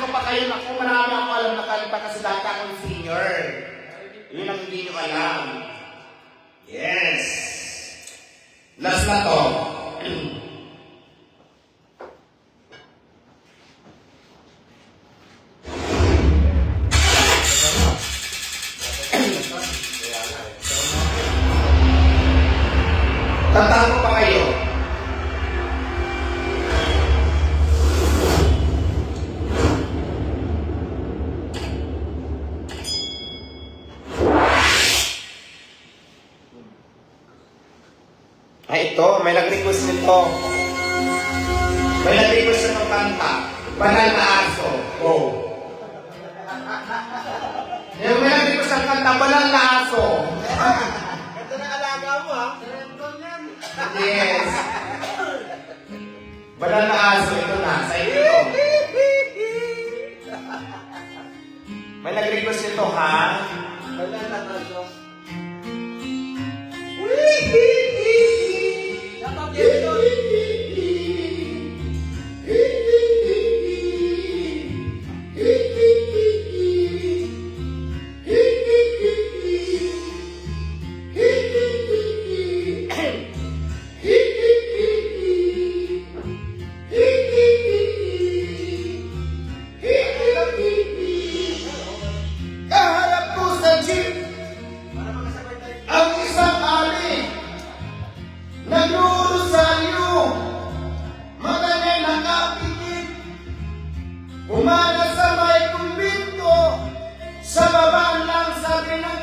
pa kayo. Naku, marami ako alam na kanta kasi dati akong singer. Yun ang hindi nyo alam. Yes. Last na to. Kantahan ko pa kayo. Ay, ito. May nag-request nito. May nag-request nito kanta. Banal na aso. Oh. Yung may nag-request ng kanta, banal na aso. Ito na alaga mo, ha? Yes. Banal na aso. Ito na. Sa ito. May nag-request nito, ha? Wala na tayo. Dapat yan ito. Kaharap ko sa jeep ang isang ali. Nag-rosaryo, maganda nakapikit. Umana sa may kumbinto, sa baba lang sabi ng